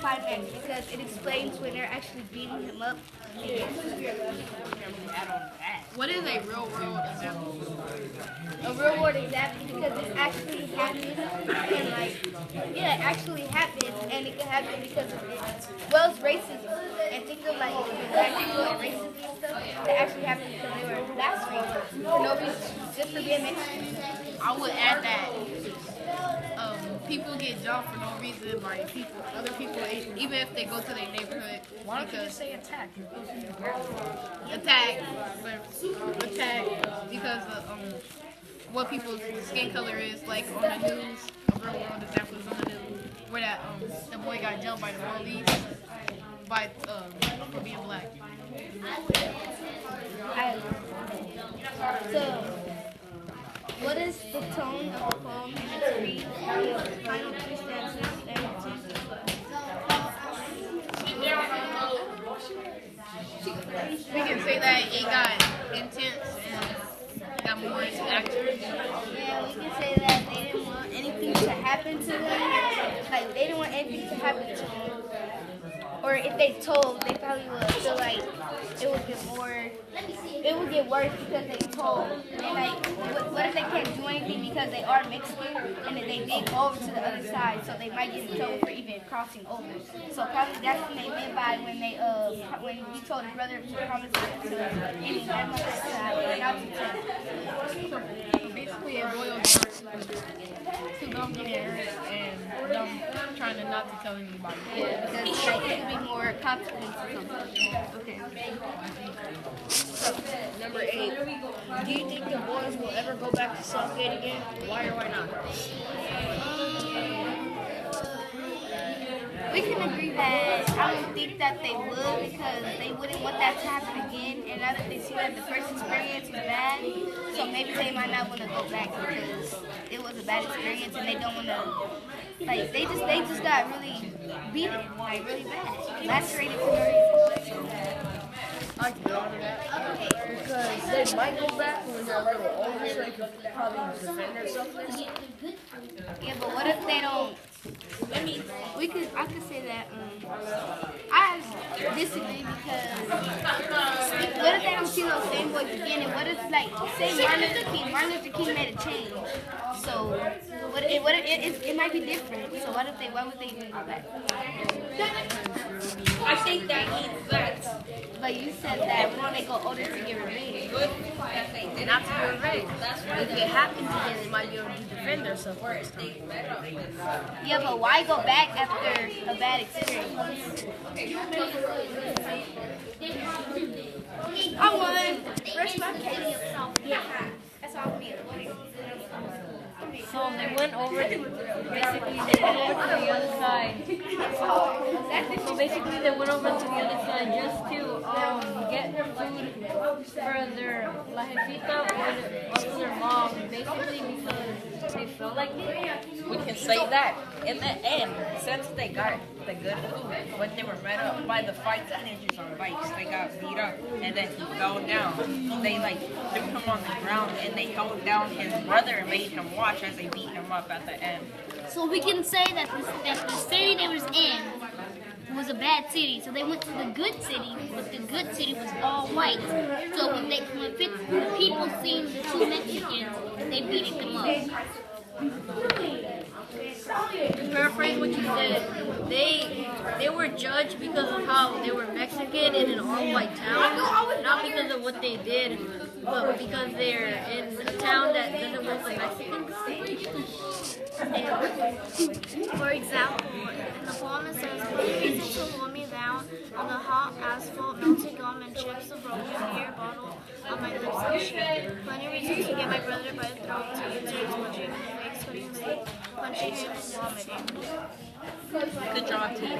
climax because it explains when they're actually beating him up. What is a real world example? A real world example because it actually happens and it actually happens and it can happen because of it. Well, it's racism and think of like black people and racism and stuff that actually happened because they were blaspheming for no reason, just for being Mexican. I would add that people get jumped for no reason by other people, even if they go to their neighborhood. Why don't you just say attack? Attack because of what people's skin color is, like on the news. A real world example is on the news where that the boy got jumped by the police for being black. So, what is the tone of the poem and its read? The final two stanzas and We can say that it got intense and got more into action. yeah, we can say that they didn't want anything to happen to them. Like, they didn't want anything to happen to them. Or if they told, they probably would feel like it would get worse because they told. And like, what if they can't do anything because they are Mexican and that they did go over to the other side, so they might get in trouble for even crossing over. So probably that's what they meant by when he told his brother to promise to any not to tell. Basically, it boils down to them getting hurt and them trying to not to tell anybody. Yeah, because like, it could be more consequences or something. Okay. Number 8. Do you think the boys will ever go back to Southgate again? Why or why not? We can agree that I don't think that they would because they wouldn't want that to happen again. And now that they see that the first experience was bad, so maybe they might not want to go back because it was a bad experience and they don't want to. Like they just got really beaten, like really bad, lacerated for no reason. I can go into that because they might go back when they're a little older, so they can probably defend themselves. Yeah, but what if they don't? I could say that I disagree because what if they don't see those same boys again? And what if like say Martin Luther King made a change? So it might be different. So why would they even go back? I think that means that. But you said that when they go older to get revenge. Not to be revenge. If it happens again, they might be able to defend themselves first time. Yeah, but why go back after a bad experience? I won. Rest my case. Yeah, that's all me. So they went over, basically they went over to the other side. So basically they went over to the other side just to get food for their la jefita or their mom, basically because they felt like it. We can say that in the end, since they got the good food, when they were met up by the fight teenagers on bikes, they got beat up and then he fell down. They like threw him on the ground and they held down his brother and made him watch as they beat him up at the end. So we can say that the city they was in was a bad city. So they went to the good city, but the good city was all white. So when people seen the two Mexicans, they beat them up. To paraphrase what you said, they were judged because of how they were Mexican in an all-white town, not because of what they did, but because they're in a town that doesn't welcome Mexicans. For example, in the poem it says, "Easy to hold me down on the hot asphalt, melting gum and chips, a broken beer bottle on my lips and shit. Plenty reasons to get my brother by the throat, to take punching him in the face, putting him in, punching him and vomiting." Good job, team.